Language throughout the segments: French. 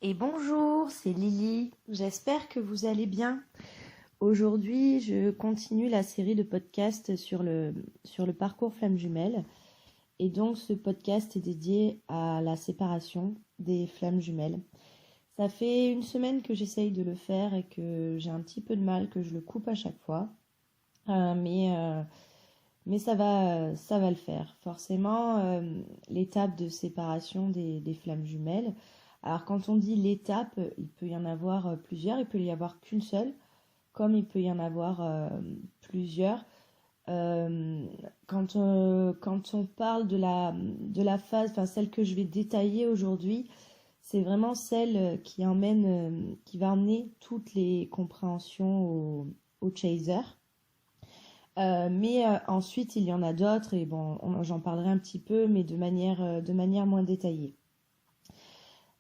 Et bonjour, c'est Lily. J'espère que vous allez bien. Aujourd'hui, je continue la série de podcasts sur le parcours flamme jumelle. Et donc, ce podcast est dédié à la séparation des flammes jumelles. Ça fait une semaine que j'essaye de le faire et que j'ai un petit peu de mal, que je le coupe à chaque fois. Euh, mais euh, mais ça va le faire. Forcément, l'étape de séparation des flammes jumelles. Alors, quand on dit l'étape, il peut y en avoir plusieurs. Il peut y avoir qu'une seule, comme il peut y en avoir plusieurs. Euh, quand on parle de la phase, enfin celle que je vais détailler aujourd'hui, c'est vraiment celle qui va emmener toutes les compréhensions au chaser. Mais ensuite, il y en a d'autres, et bon, j'en parlerai un petit peu, mais de manière moins détaillée.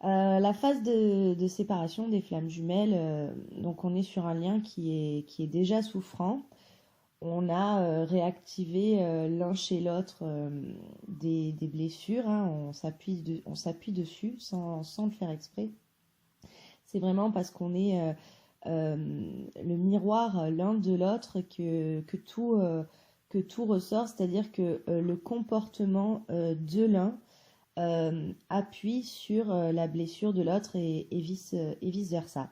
La phase de séparation des flammes jumelles, donc on est sur un lien qui est déjà souffrant. On a réactivé l'un chez l'autre des blessures, hein, on s'appuie dessus sans le faire exprès. C'est vraiment parce qu'on est le miroir l'un de l'autre que tout ressort, c'est-à-dire que le comportement de l'un appuie sur la blessure de l'autre et vice versa.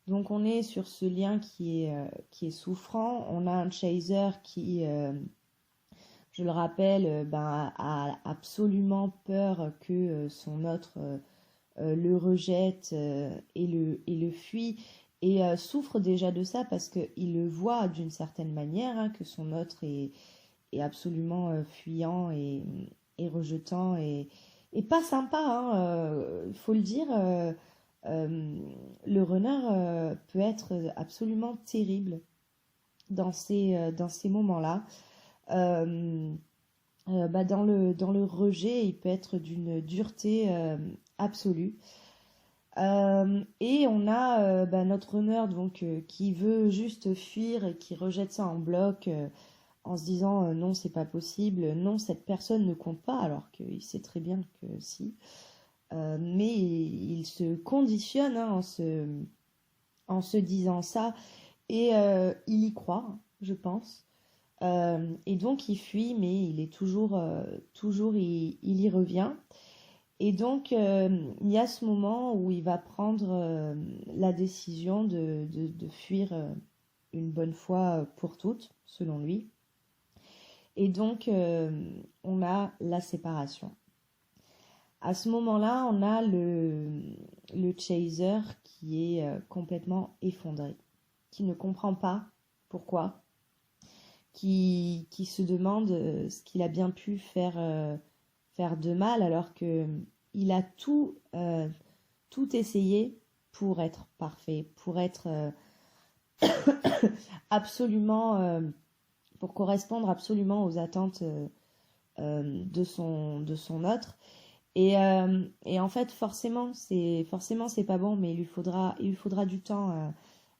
Donc on est sur ce lien qui est souffrant. On a un chaser qui, je le rappelle, a absolument peur que son autre le rejette et le fuit et souffre déjà de ça parce qu'il le voit d'une certaine manière, hein, que son autre est absolument fuyant et rejetant et pas sympa, hein, faut le dire. Euh, le runner peut être absolument terrible dans ces moments-là. Euh, dans le rejet, il peut être d'une dureté absolue. Et on a notre runner donc, qui veut juste fuir et qui rejette ça en bloc en se disant non, c'est pas possible, non, cette personne ne compte pas, alors qu'il sait très bien que si. Mais il se conditionne, hein, en se disant ça et il y croit, je pense. Et donc il fuit, mais il est toujours il y revient. Et donc il y a ce moment où il va prendre la décision de fuir une bonne fois pour toutes, selon lui. Et donc on a la séparation. À ce moment-là, on a le chaser qui est complètement effondré, qui ne comprend pas pourquoi, qui se demande ce qu'il a bien pu faire de mal alors que il a tout essayé pour être parfait, pour être absolument, pour correspondre absolument aux attentes de son autre. Et en fait, forcément c'est pas bon, mais il lui faudra du temps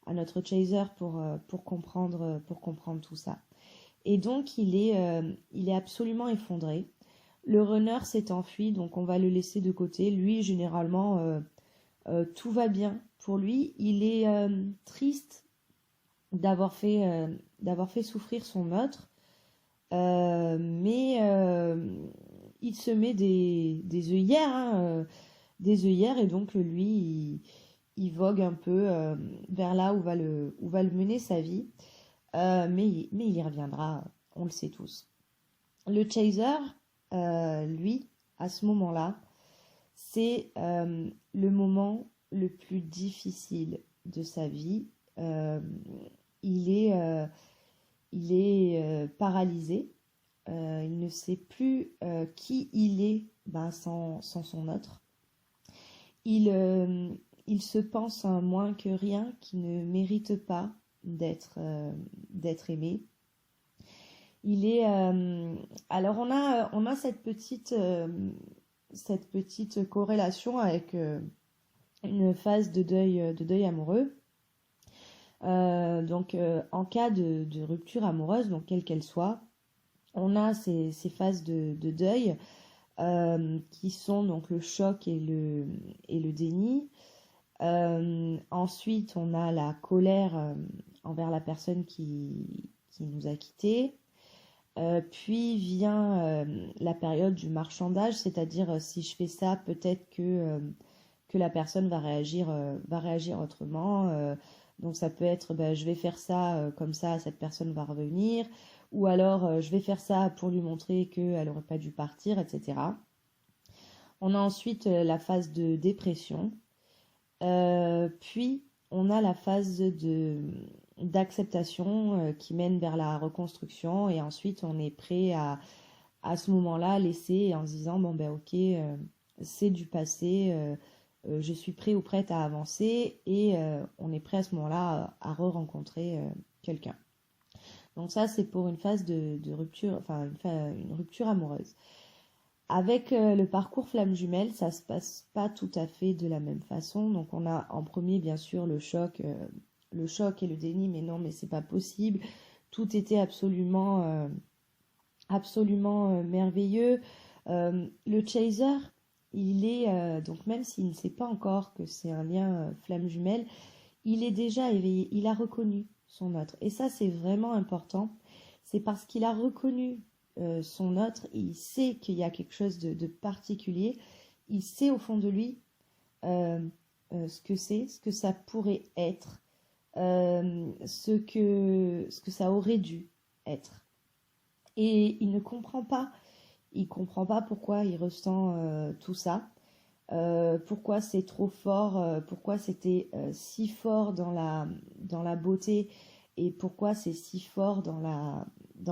à notre chaser pour comprendre tout ça. Et donc il est absolument effondré. Le runner s'est enfui, donc on va le laisser de côté. Lui, généralement, tout va bien pour lui. Il est triste d'avoir fait souffrir son autre, mais il se met des œillères, hein, des œillères, et donc lui, il vogue un peu vers là où va le mener sa vie. Mais il y reviendra, on le sait tous. Le chaser, lui, à ce moment-là, c'est le moment le plus difficile de sa vie. Euh, il est paralysé. Il ne sait plus qui il est sans son autre. Il, euh, il se pense un moins que rien, qui ne mérite pas d'être aimé. Il est alors on a cette petite corrélation avec une phase de deuil amoureux. Donc en cas de rupture amoureuse, donc quelle qu'elle soit, on a ces phases de deuil qui sont donc le choc et le déni. Ensuite, on a la colère envers la personne qui nous a quittés. Puis vient la période du marchandage, c'est-à-dire si je fais ça, peut-être que la personne va réagir autrement. Donc ça peut être, je vais faire ça comme ça, cette personne va revenir. Ou alors, je vais faire ça pour lui montrer qu'elle n'aurait pas dû partir, etc. On a ensuite la phase de dépression. Puis, on a la phase d'acceptation qui mène vers la reconstruction. Et ensuite, on est prêt à ce moment-là, laisser en se disant, bon, ok, c'est du passé, je suis prêt ou prête à avancer. Et on est prêt à ce moment-là à re-rencontrer quelqu'un. Donc ça, c'est pour une phase de rupture, enfin une rupture amoureuse. Avec le parcours flamme jumelle, ça se passe pas tout à fait de la même façon. Donc on a en premier bien sûr le choc et le déni, mais non, mais c'est pas possible. Tout était absolument merveilleux. Le chaser, il est donc même s'il ne sait pas encore que c'est un lien flamme jumelle, il est déjà éveillé, il a reconnu son autre. Et ça, c'est vraiment important. C'est parce qu'il a reconnu son autre, il sait qu'il y a quelque chose de particulier, il sait au fond de lui ce que c'est, ce que ça pourrait être, ce que ça aurait dû être. Et il comprend pas pourquoi il ressent tout ça. Pourquoi c'est trop fort, pourquoi c'était si fort dans la beauté et pourquoi c'est si fort dans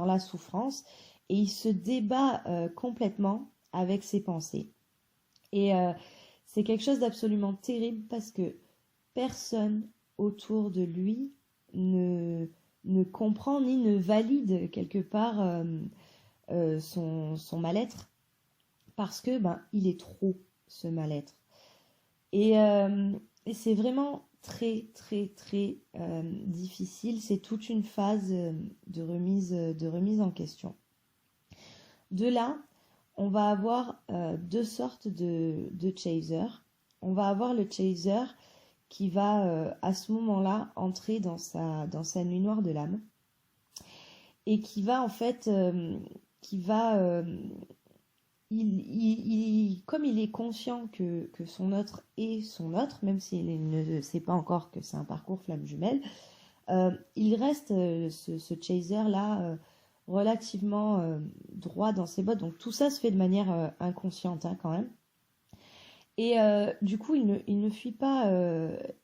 la souffrance. Et il se débat complètement avec ses pensées. Et c'est quelque chose d'absolument terrible parce que personne autour de lui ne comprend ni ne valide quelque part son mal-être parce que il est trop ce mal-être. Et c'est vraiment très très très difficile. C'est toute une phase de remise en question. De là, on va avoir deux sortes de chaser. On va avoir le chaser qui va à ce moment-là entrer dans sa nuit noire de l'âme et qui va en fait comme il est conscient que son autre est son autre, même s'il ne sait pas encore que c'est un parcours flamme jumelle, il reste ce chaser-là relativement droit dans ses bottes. Donc tout ça se fait de manière inconsciente quand même. Et du coup, il ne fuit pas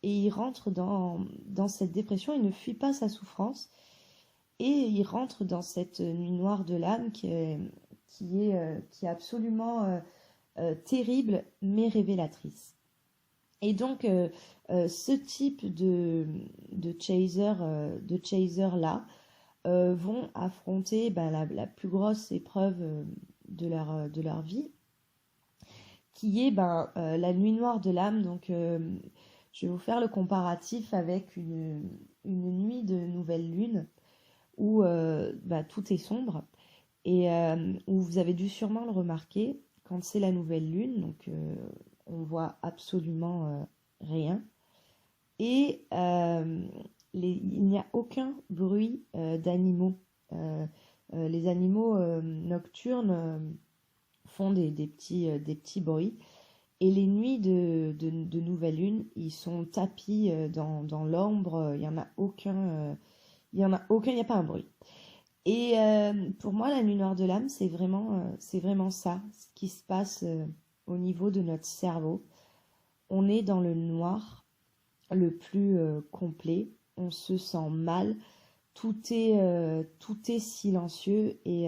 et il rentre dans cette dépression, il ne fuit pas sa souffrance et il rentre dans cette nuit noire de l'âme qui est absolument terrible mais révélatrice. Et donc, ce type de chaser là vont affronter la plus grosse épreuve de leur vie, qui est la nuit noire de l'âme. Donc, je vais vous faire le comparatif avec une nuit de nouvelle lune où tout est sombre et où vous avez dû sûrement le remarquer quand c'est la nouvelle lune. Donc, on voit absolument rien. Et il n'y a aucun bruit d'animaux. Les animaux nocturnes font des petits bruits. Et les nuits de nouvelle lune, ils sont tapis dans l'ombre. Il n'y en a aucun. Il n'y a pas un bruit. Et pour moi, la nuit noire de l'âme, c'est vraiment ça, ce qui se passe au niveau de notre cerveau. On est dans le noir le plus complet, on se sent mal, tout est silencieux et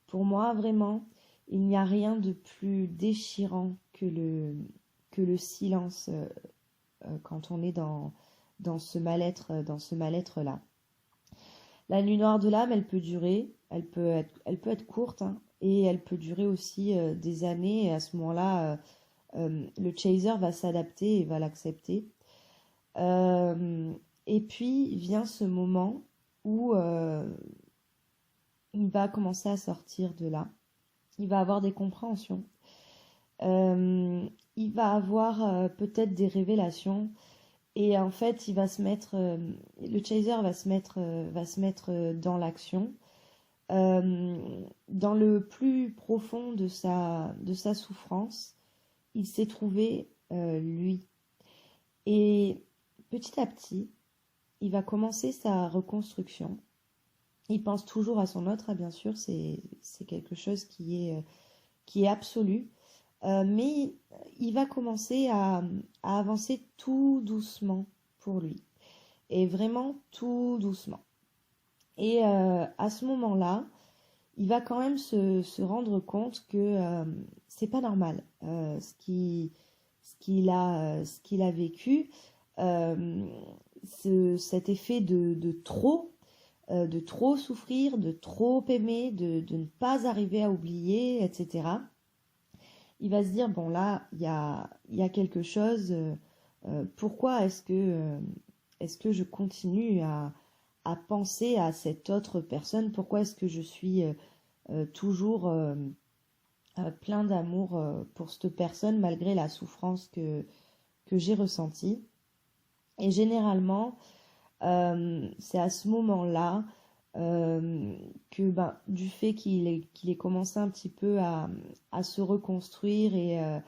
pour moi, vraiment, il n'y a rien de plus déchirant que le silence quand on est dans ce mal-être là. La nuit noire de l'âme, elle peut durer, elle peut être courte et elle peut durer aussi des années. Et à ce moment-là, le chaser va s'adapter et va l'accepter. Et puis vient ce moment où il va commencer à sortir de là. Il va avoir des compréhensions. Il va avoir peut-être des révélations et en fait, le chaser va se mettre dans l'action, dans le plus profond de sa souffrance. Il s'est trouvé lui. Et petit à petit, il va commencer sa reconstruction. Il pense toujours à son autre, hein, bien sûr, c'est quelque chose qui est absolu. Mais il va commencer à avancer tout doucement pour lui. Et vraiment tout doucement. Et à ce moment-là, il va quand même se rendre compte que c'est pas normal ce qu'il a vécu, euh, cet effet de trop souffrir, de trop aimer, de ne pas arriver à oublier, etc. Il va se dire, bon là, il y a quelque chose, pourquoi est-ce que je continue à penser à cette autre personne? Pourquoi est-ce que je suis toujours plein d'amour pour cette personne malgré la souffrance que j'ai ressentie? Et généralement, c'est à ce moment-là que du fait qu'il ait commencé un petit peu à se reconstruire et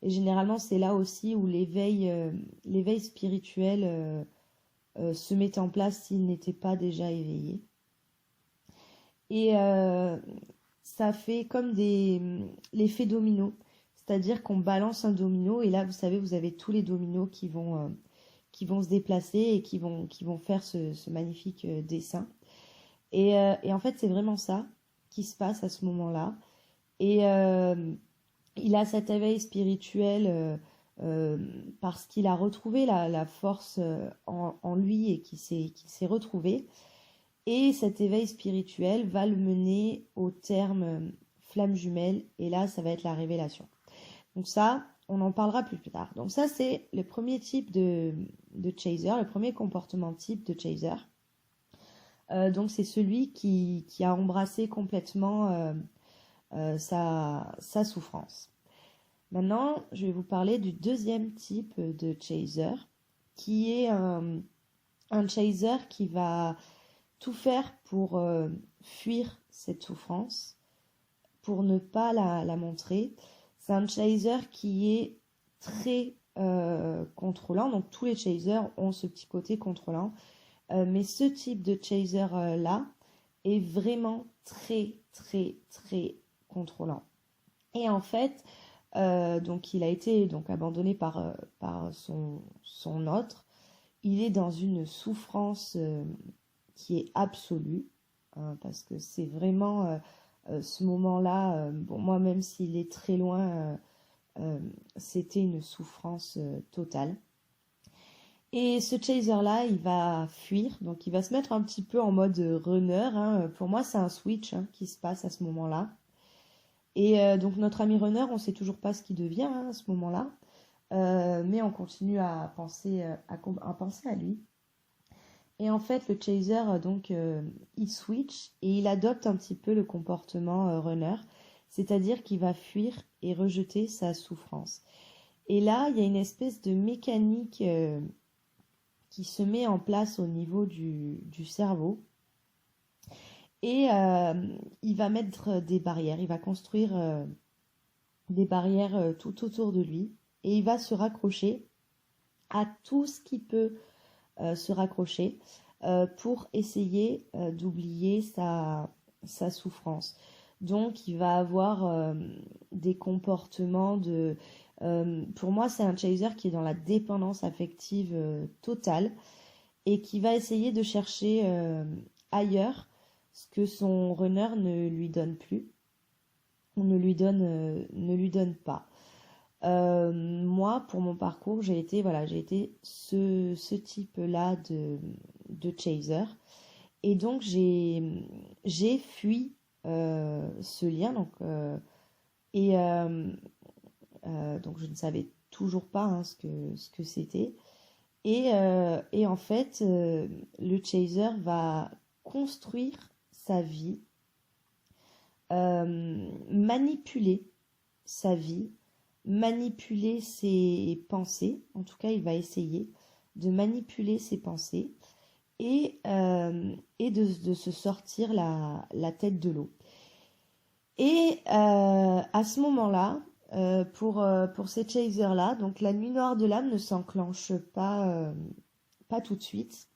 généralement c'est là aussi où l'éveil spirituel se met en place s'il n'était pas déjà éveillé. Et ça fait comme l'effet domino, c'est-à-dire qu'on balance un domino et là vous savez vous avez tous les dominos qui vont se déplacer et qui vont faire ce magnifique dessin. Et en fait, c'est vraiment ça qui se passe à ce moment-là. Et il a cet éveil spirituel parce qu'il a retrouvé la force en lui et qu'il s'est retrouvé. Et cet éveil spirituel va le mener au terme flamme jumelle. Et là, ça va être la révélation. Donc ça, on en parlera plus tard. Donc ça, c'est le premier type de chaser, le premier comportement type de chaser. Donc c'est celui qui a embrassé complètement sa souffrance. Maintenant, je vais vous parler du deuxième type de chaser, qui est un chaser qui va tout faire pour fuir cette souffrance, pour ne pas la montrer. C'est un chaser qui est très contrôlant, donc tous les chasers ont ce petit côté contrôlant. Mais ce type de chaser-là est vraiment très, très, très contrôlant. Et en fait, donc il a été donc abandonné par son autre. Il est dans une souffrance qui est absolue, hein, parce que c'est vraiment ce moment-là, bon, moi même s'il est très loin, c'était une souffrance totale. Et ce chaser-là, il va fuir, donc il va se mettre un petit peu en mode runner, hein. Pour moi, c'est un switch hein, qui se passe à ce moment-là. Et donc notre ami runner, on ne sait toujours pas ce qu'il devient hein, à ce moment-là, mais on continue à penser à lui. Et en fait, le chaser, donc, il switch et il adopte un petit peu le comportement runner, c'est-à-dire qu'il va fuir et rejeter sa souffrance. Et là, il y a une espèce de mécanique qui se met en place au niveau du cerveau. Et il va mettre des barrières, il va construire des barrières tout autour de lui. Et il va se raccrocher à tout ce qui peut se raccrocher pour essayer d'oublier sa souffrance. Donc il va avoir des comportements pour moi, c'est un chaser qui est dans la dépendance affective totale et qui va essayer de chercher ailleurs ce que son runner ne lui donne plus ou ne lui donne pas. Moi, pour mon parcours, j'ai été ce type-là de chaser. Et donc, j'ai fui ce lien. Donc je ne savais toujours pas hein, ce que c'était. Et en fait, le chaser va construire sa vie, manipuler sa vie manipuler ses pensées. En tout cas, il va essayer de manipuler ses pensées et de se sortir la tête de l'eau. Et à ce moment-là, pour ces chasers-là, donc la nuit noire de l'âme ne s'enclenche pas tout de suite,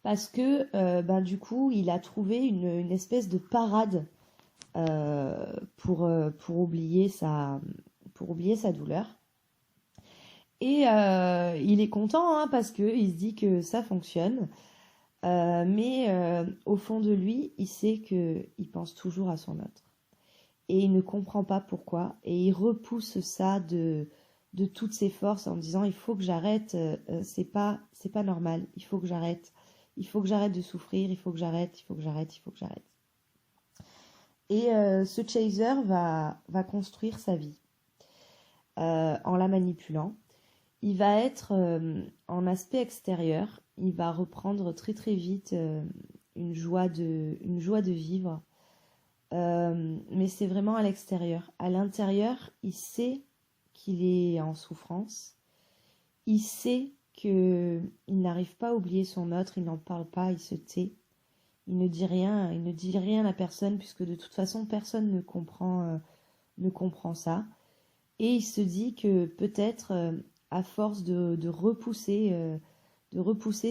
parce que du coup, il a trouvé une espèce de parade pour oublier sa douleur. Et il est content parce qu'il se dit que ça fonctionne. Mais au fond de lui, il sait qu'il pense toujours à son autre. Et il ne comprend pas pourquoi. Et il repousse ça de toutes ses forces en disant il faut que j'arrête, c'est pas normal, il faut que j'arrête. Il faut que j'arrête de souffrir, il faut que j'arrête, il faut que j'arrête, il faut que j'arrête. Et ce chaser va construire sa vie en la manipulant. Il va être en aspect extérieur, il va reprendre très très vite une joie de vivre. Mais c'est vraiment à l'extérieur. À l'intérieur, il sait qu'il est en souffrance. Il sait qu'il n'arrive pas à oublier son autre, il n'en parle pas, il se tait. Il ne dit rien à personne, puisque de toute façon, personne ne comprend ça. Et il se dit que peut-être, à force de repousser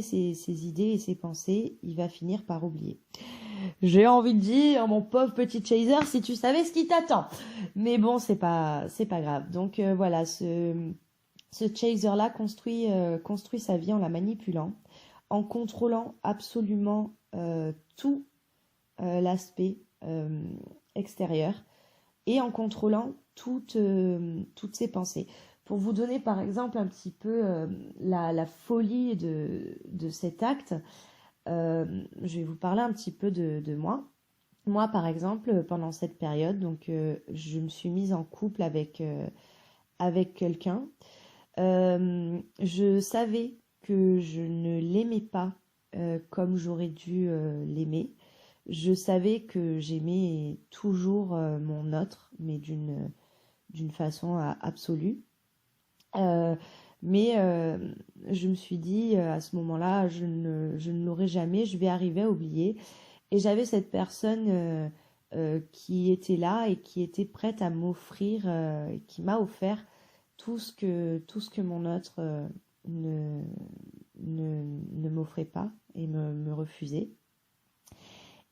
ses idées et ses pensées, il va finir par oublier. J'ai envie de dire, mon pauvre petit chaser, si tu savais ce qui t'attend. Mais bon, c'est pas grave. Donc voilà, ce chaser-là construit sa vie en la manipulant, en contrôlant absolument tout l'aspect extérieur et en contrôlant toutes ses pensées. Pour vous donner par exemple un petit peu la folie de cet acte, je vais vous parler un petit peu de moi. Moi, par exemple, pendant cette période, donc, je me suis mise en couple avec quelqu'un. Je savais que je ne l'aimais pas comme j'aurais dû l'aimer. Je savais que j'aimais toujours mon autre, mais d'une façon absolue. Mais je me suis dit à ce moment-là, je ne l'aurai jamais, je vais arriver à oublier. Et j'avais cette personne qui était là et qui était prête à m'offrir, qui m'a offert tout ce que mon autre ne m'offrait pas et me refusait.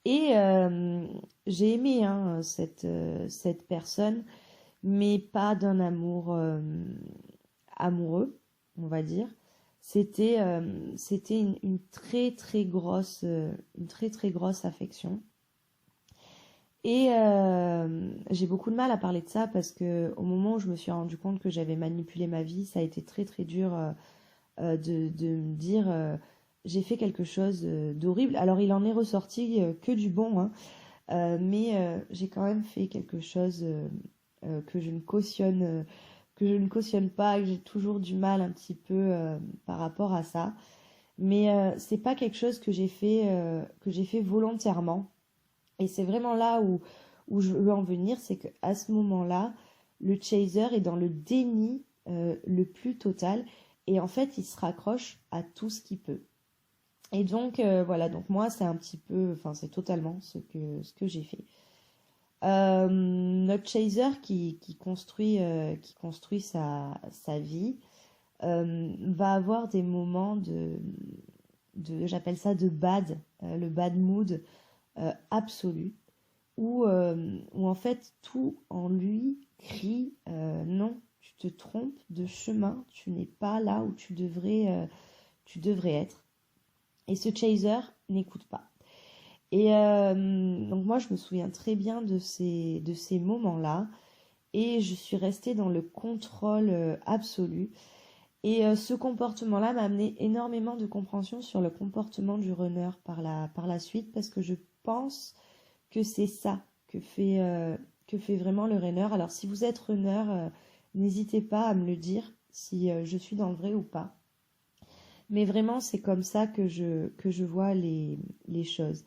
Et j'ai aimé cette personne, mais pas d'un amour amoureux, on va dire. C'était une très très grosse affection. Et j'ai beaucoup de mal à parler de ça parce que au moment où je me suis rendu compte que j'avais manipulé ma vie, ça a été très très dur de me dire j'ai fait quelque chose d'horrible. Alors il en est ressorti que du bon, mais j'ai quand même fait quelque chose que je ne cautionne pas, que j'ai toujours du mal un petit peu par rapport à ça. Mais c'est pas quelque chose que j'ai fait volontairement. Et c'est vraiment là où je veux en venir, c'est qu'à ce moment-là, le chaser est dans le déni le plus total. Et en fait, il se raccroche à tout ce qu'il peut. Et donc, voilà, donc moi, c'est un petit peu, enfin, c'est totalement ce que j'ai fait. Notre chaser qui construit sa vie va avoir des moments j'appelle ça de bad, le bad mood absolu, où en fait tout en lui crie non, tu te trompes de chemin, tu n'es pas là où tu devrais être. Et ce chaser n'écoute pas. Et donc moi je me souviens très bien de ces moments-là et je suis restée dans le contrôle absolu. Et ce comportement-là m'a amené énormément de compréhension sur le comportement du runner par la suite parce que je pense que c'est ça que fait vraiment le runner. Alors si vous êtes runner, n'hésitez pas à me le dire si je suis dans le vrai ou pas. Mais vraiment c'est comme ça que je vois les choses.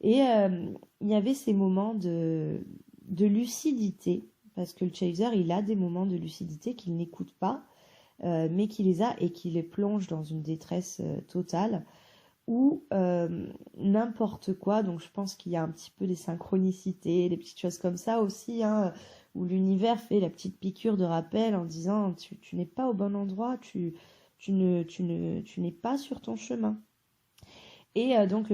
Et il y avait ces moments de lucidité, parce que le chaser, il a des moments de lucidité qu'il n'écoute pas, mais qui les a et qui les plonge dans une détresse totale, ou n'importe quoi. Donc je pense qu'il y a un petit peu des synchronicités, des petites choses comme ça aussi, hein, où l'univers fait la petite piqûre de rappel en disant tu n'es pas au bon endroit, tu n'es pas sur ton chemin. Et donc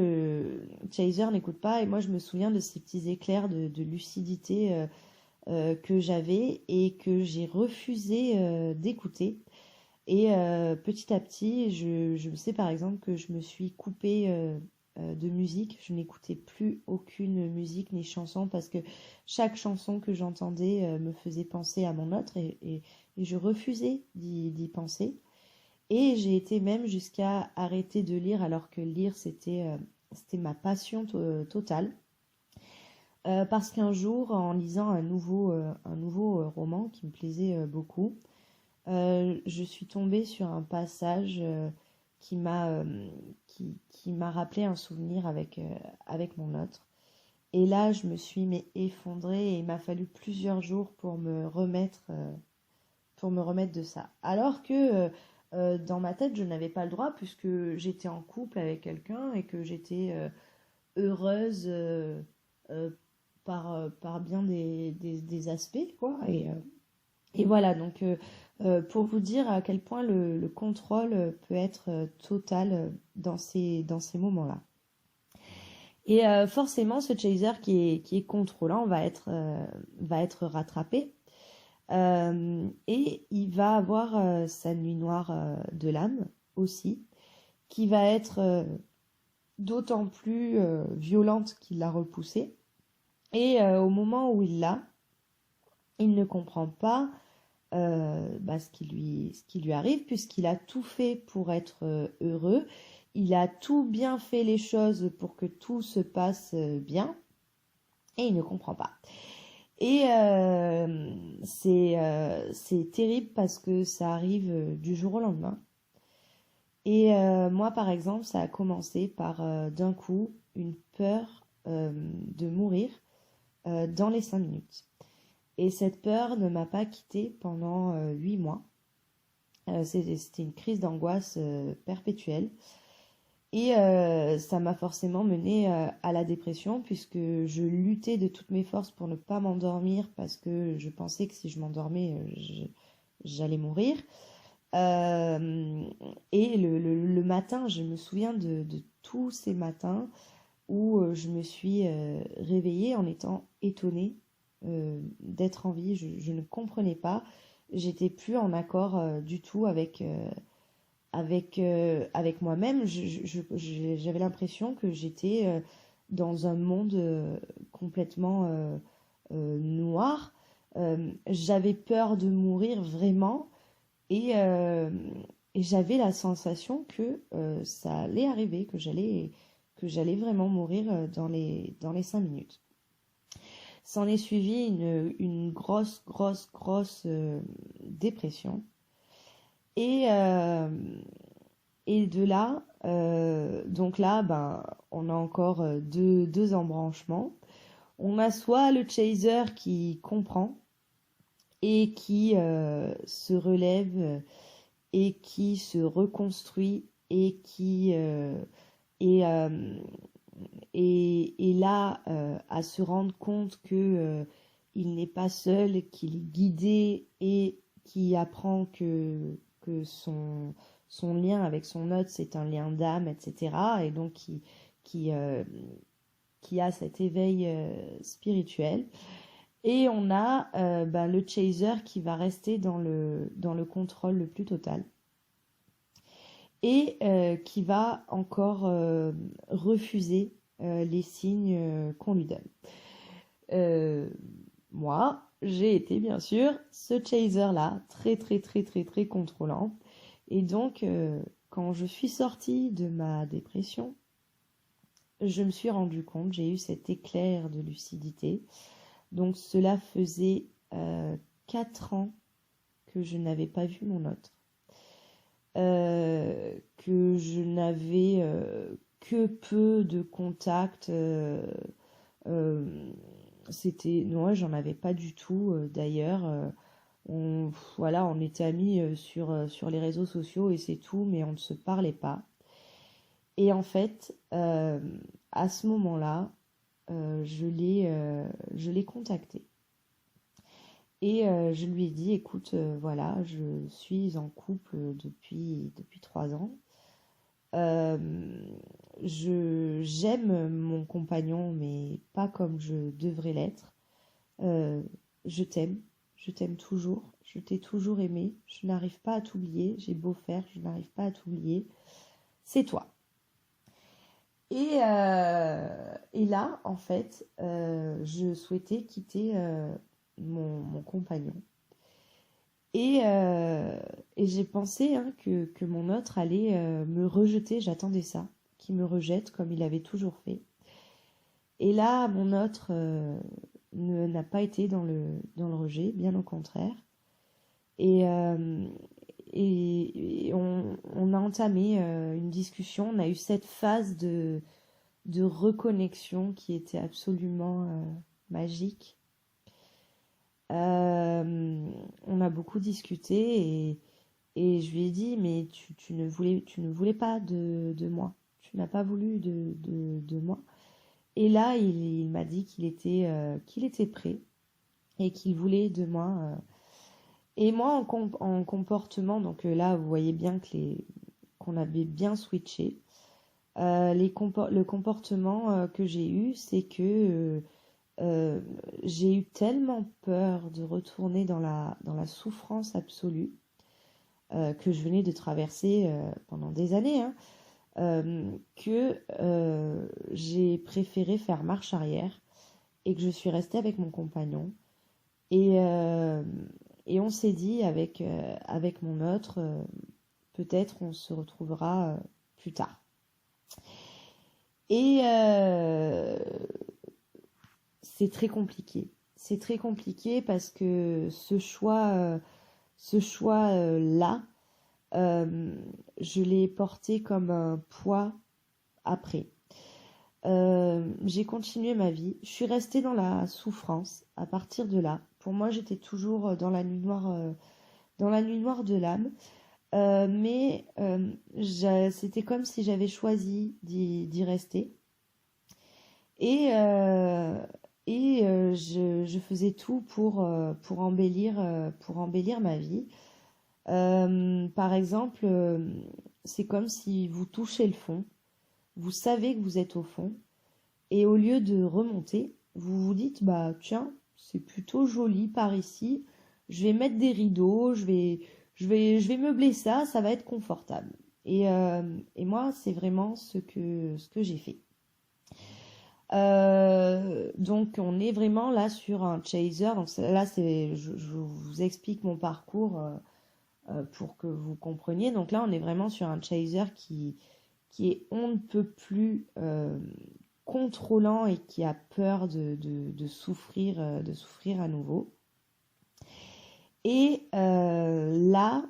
Chaser n'écoute pas, et moi je me souviens de ces petits éclairs de lucidité que j'avais et que j'ai refusé d'écouter. Et petit à petit, je sais par exemple que je me suis coupée de musique. Je n'écoutais plus aucune musique ni chanson parce que chaque chanson que j'entendais me faisait penser à mon autre, et je refusais d'y penser. Et j'ai été même jusqu'à arrêter de lire, alors que lire c'était ma passion totale. Parce qu'un jour, en lisant un nouveau roman qui me plaisait beaucoup, je suis tombée sur un passage qui m'a qui m'a rappelé un souvenir avec mon autre. Et là, je me suis effondrée, et il m'a fallu plusieurs jours pour me remettre de ça. Alors que dans ma tête, je n'avais pas le droit, puisque j'étais en couple avec quelqu'un et que j'étais heureuse euh, par bien des aspects, quoi. Et voilà, donc pour vous dire à quel point le contrôle peut être total dans ces moments-là. Et forcément, ce chaser qui est contrôlant va être rattrapé. Et il va avoir sa nuit noire de l'âme aussi, qui va être d'autant plus violente qu'il l'a repoussée. Et au moment où il ne comprend pas ce qui lui arrive, puisqu'il a tout fait pour être heureux. Il a tout bien fait les choses pour que tout se passe bien, et il ne comprend pas. Et c'est terrible parce que ça arrive du jour au lendemain. Et moi, par exemple, ça a commencé par d'un coup une peur de mourir dans les 5 minutes. Et cette peur ne m'a pas quittée pendant 8 mois. C'était une crise d'angoisse perpétuelle. Et ça m'a forcément menée à la dépression, puisque je luttais de toutes mes forces pour ne pas m'endormir, parce que je pensais que si je m'endormais, j'allais mourir. Euh, et le matin, je me souviens de tous ces matins où je me suis réveillée en étant étonnée d'être en vie. Je ne comprenais pas. J'étais plus en accord du tout avec moi-même. J'avais l'impression que j'étais dans un monde complètement noir. J'avais peur de mourir vraiment, et, euh, et j'avais la sensation que ça allait arriver, que j'allais vraiment mourir dans les 5 minutes. S'en est suivi une grosse, grosse, grosse dépression. Et, euh, et de là, donc là, ben, on a encore deux embranchements. On a soit le chaser qui comprend et qui se relève et qui se reconstruit et qui est, et là à se rendre compte que il n'est pas seul, qu'il est guidé, et qui apprend que son lien avec son hôte, c'est un lien d'âme, etc. Et donc qui a cet éveil spirituel. Et on a le chaser qui va rester dans le contrôle le plus total, et qui va encore refuser les signes qu'on lui donne. Moi, j'ai été bien sûr ce chaser-là, très très très très très contrôlant. Et donc, quand je suis sortie de ma dépression, je me suis rendu compte, j'ai eu cet éclair de lucidité. Donc cela faisait 4 ans que je n'avais pas vu mon autre. Que je n'avais que peu de contact Non, j'en avais pas du tout. D'ailleurs, voilà, on était amis sur les réseaux sociaux et c'est tout, mais on ne se parlait pas. Et en fait, à ce moment-là, je l'ai contacté. Et je lui ai dit, écoute, voilà, je suis en couple depuis 3 ans. Euh, j'aime mon compagnon, mais pas comme je devrais l'être. Euh, je t'aime, je t'aime toujours, je t'ai toujours aimé, je n'arrive pas à t'oublier, j'ai beau faire, je n'arrive pas à t'oublier, c'est toi. Et là, en fait, je souhaitais quitter mon compagnon. Et, euh, et j'ai pensé que mon autre allait me rejeter, j'attendais ça, qu'il me rejette comme il avait toujours fait. Et là, mon autre n'a pas été dans le rejet, bien au contraire. Et, euh, et on a entamé une discussion, on a eu cette phase de reconnexion qui était absolument magique. On a beaucoup discuté et je lui ai dit, mais tu ne voulais pas de moi. Tu n'as pas voulu de moi. Et là, il m'a dit qu'il était prêt et qu'il voulait de moi. Et moi, en comportement, donc là, vous voyez bien qu'on avait bien switché. Le comportement que j'ai eu, c'est que j'ai eu tellement peur de retourner dans la souffrance absolue que je venais de traverser pendant des années, hein, que j'ai préféré faire marche arrière et que je suis restée avec mon compagnon. Et, euh, et on s'est dit avec mon autre, peut-être on se retrouvera plus tard. Et c'est très compliqué. C'est très compliqué parce que ce choix-là, je l'ai porté comme un poids après. J'ai continué ma vie. Je suis restée dans la souffrance à partir de là. Pour moi, j'étais toujours dans la nuit noire de l'âme. Mais c'était comme si j'avais choisi d'y rester. Et, euh, je faisais tout pour embellir ma vie. Par exemple, c'est comme si vous touchez le fond, vous savez que vous êtes au fond, et au lieu de remonter, vous vous dites, bah tiens, c'est plutôt joli par ici, je vais mettre des rideaux, je vais meubler ça, ça va être confortable. Et moi, c'est vraiment ce que j'ai fait. Donc on est vraiment là sur un chaser. Donc là, je vous explique mon parcours pour que vous compreniez. Donc là, on est vraiment sur un chaser qui est on ne peut plus contrôlant et qui a peur de souffrir à nouveau. Et là,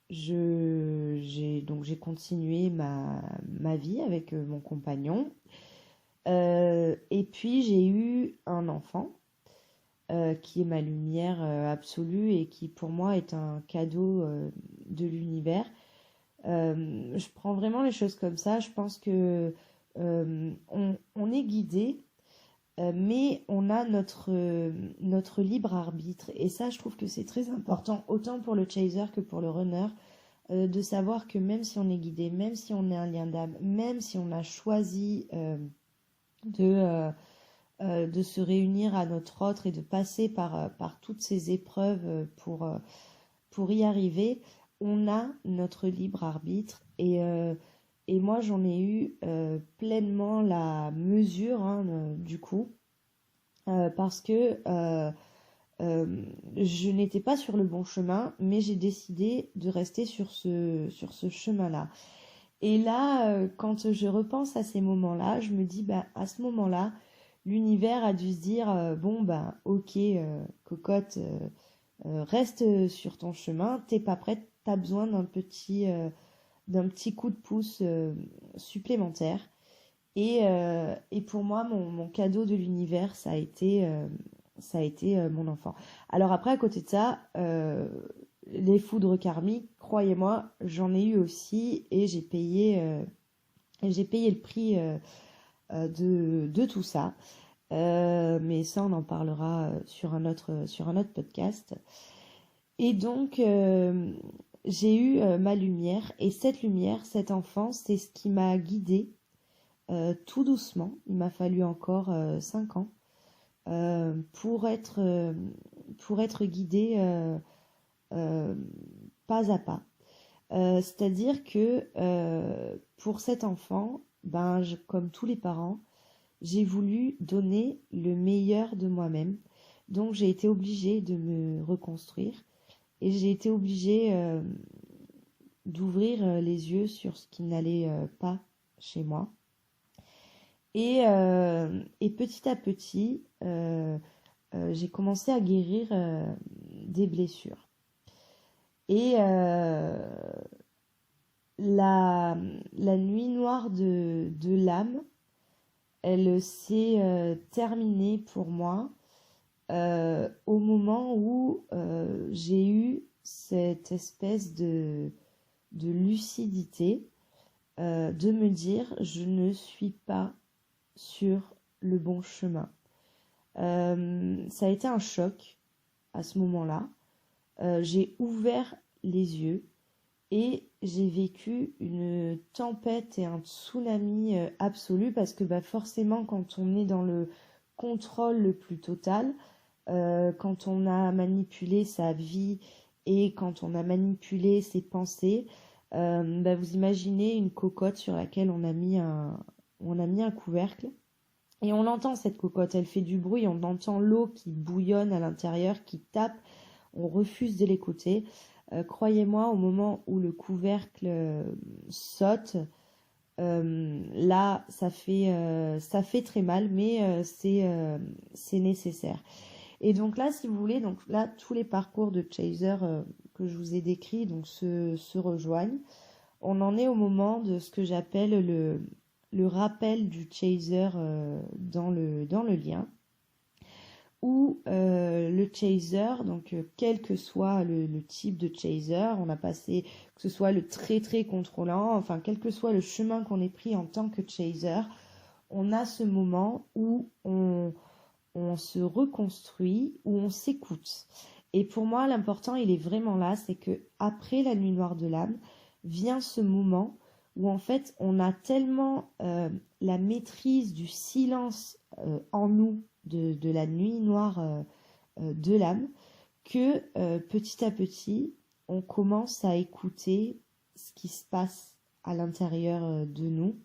j'ai continué ma vie avec mon compagnon. Et puis j'ai eu un enfant qui est ma lumière absolue et qui pour moi est un cadeau de l'univers. Je prends vraiment les choses comme ça. Je pense que on est guidé, mais on a notre libre arbitre. Et ça, je trouve que c'est très important, autant pour le chaser que pour le runner, de savoir que même si on est guidé, même si on est un lien d'âme, même si on a choisi de se réunir à notre autre et de passer par toutes ces épreuves pour y arriver, on a notre libre arbitre. Et moi, j'en ai eu pleinement la mesure, hein, du coup, parce que je n'étais pas sur le bon chemin, mais j'ai décidé de rester sur ce chemin-là. Et là, quand je repense à ces moments-là, je me dis, bah, à ce moment-là, l'univers a dû se dire, bon, bah, ok, cocotte, reste sur ton chemin, t'es pas prête, t'as besoin d'un petit coup de pouce supplémentaire. Et pour moi, mon cadeau de l'univers, ça a été mon enfant. Alors après, à côté de ça, les foudres karmiques, croyez-moi, j'en ai eu aussi et j'ai payé le prix de tout ça. Mais ça, on en parlera sur un autre podcast. Et donc, j'ai eu ma lumière. Et cette lumière, cet enfant, c'est ce qui m'a guidée tout doucement. Il m'a fallu encore 5 ans pour être guidée euh, pas à pas. C'est-à-dire que pour cet enfant, ben, comme tous les parents, j'ai voulu donner le meilleur de moi-même. Donc j'ai été obligée de me reconstruire et j'ai été obligée d'ouvrir les yeux sur ce qui n'allait pas chez moi. Et petit à petit, j'ai commencé à guérir des blessures. Et la nuit noire de l'âme, elle s'est terminée pour moi au moment où j'ai eu cette espèce de lucidité de me dire je ne suis pas sur le bon chemin. Ça a été un choc à ce moment-là. J'ai ouvert les yeux et j'ai vécu une tempête et un tsunami absolu parce que bah, forcément quand on est dans le contrôle le plus total, quand on a manipulé sa vie et quand on a manipulé ses pensées, bah, vous imaginez une cocotte sur laquelle on a mis un couvercle. Et on l'entend cette cocotte, elle fait du bruit, on entend l'eau qui bouillonne à l'intérieur, qui tape, on refuse de l'écouter. Croyez-moi, au moment où le couvercle saute, là, ça fait très mal, mais c'est nécessaire. Et donc là, si vous voulez, donc là, tous les parcours de chaser que je vous ai décrits donc, se rejoignent. On en est au moment de ce que j'appelle le rappel du chaser dans le lien, où le chaser, donc quel que soit le type de chaser, on a passé, que ce soit le très très contrôlant, enfin quel que soit le chemin qu'on ait pris en tant que chaser, on a ce moment où on se reconstruit, où on s'écoute. Et pour moi, l'important, il est vraiment là, c'est que après la nuit noire de l'âme, vient ce moment où en fait, on a tellement la maîtrise du silence en nous, de la nuit noire de l'âme, que petit à petit, on commence à écouter ce qui se passe à l'intérieur de nous.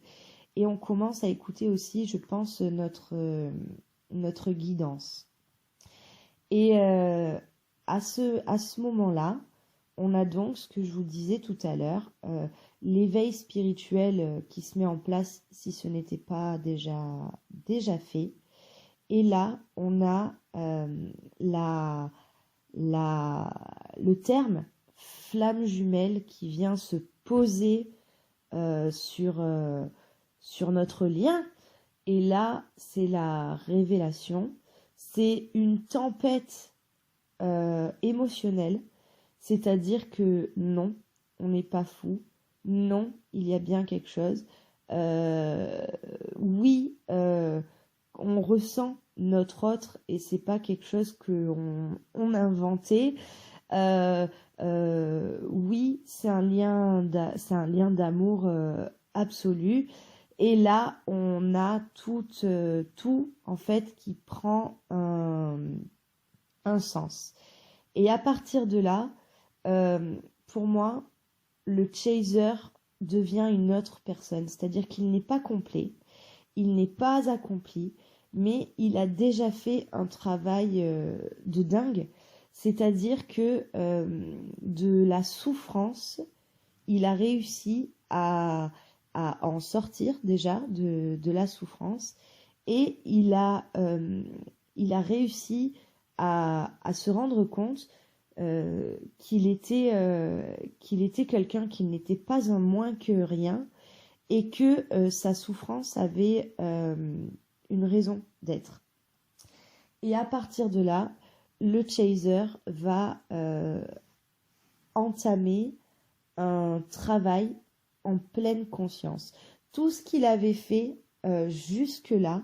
Et on commence à écouter aussi, je pense, notre guidance. Et à ce moment-là, on a donc ce que je vous disais tout à l'heure, l'éveil spirituel qui se met en place si ce n'était pas déjà fait. Et là, on a le terme flamme jumelle qui vient se poser sur notre lien. Et là, c'est la révélation. C'est une tempête émotionnelle. C'est-à-dire que non, on n'est pas fou. Non, il y a bien quelque chose. Oui, on ressent notre autre et c'est pas quelque chose on a inventé. Oui, c'est un lien d'amour absolu. Et là, on a tout en fait qui prend un sens. Et à partir de là, pour moi, le chaser devient une autre personne. C'est-à-dire qu'il n'est pas complet, il n'est pas accompli, mais il a déjà fait un travail de dingue. C'est-à-dire que de la souffrance, il a réussi à en sortir déjà de la souffrance et il a réussi à se rendre compte qu'il était quelqu'un qui n'était pas un moins que rien et que sa souffrance avait une raison d'être. Et à partir de là, le chaser va entamer un travail en pleine conscience. Tout ce qu'il avait fait jusque-là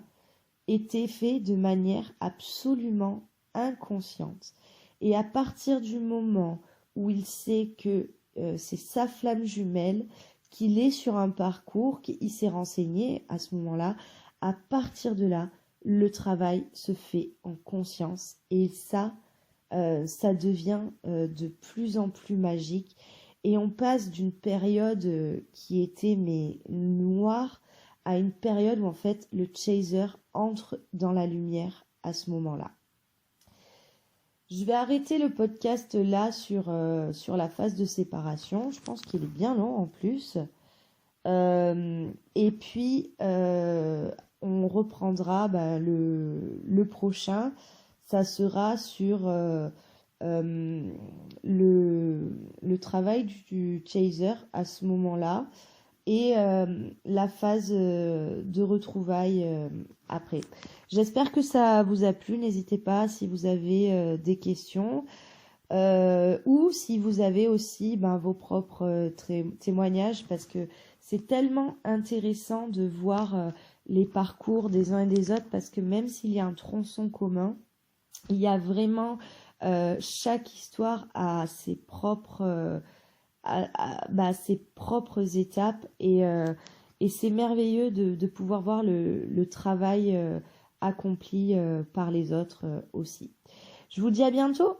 était fait de manière absolument inconsciente. Et à partir du moment où il sait que c'est sa flamme jumelle, qu'il est sur un parcours, qu'il s'est renseigné à ce moment-là, à partir de là, le travail se fait en conscience. Et ça devient de plus en plus magique. Et on passe d'une période qui était noire à une période où en fait le chaser entre dans la lumière à ce moment-là. Je vais arrêter le podcast là sur la phase de séparation. Je pense qu'il est bien long en plus. Et puis on reprendra le prochain. Ça sera sur le travail du chaser à ce moment-là et la phase de retrouvailles après. J'espère que ça vous a plu. N'hésitez pas si vous avez des questions ou si vous avez aussi vos propres témoignages, parce que c'est tellement intéressant de voir les parcours des uns et des autres, parce que même s'il y a un tronçon commun, il y a vraiment chaque histoire a ses propres ses propres étapes et c'est merveilleux de pouvoir voir le travail accompli par les autres aussi. Je vous dis à bientôt.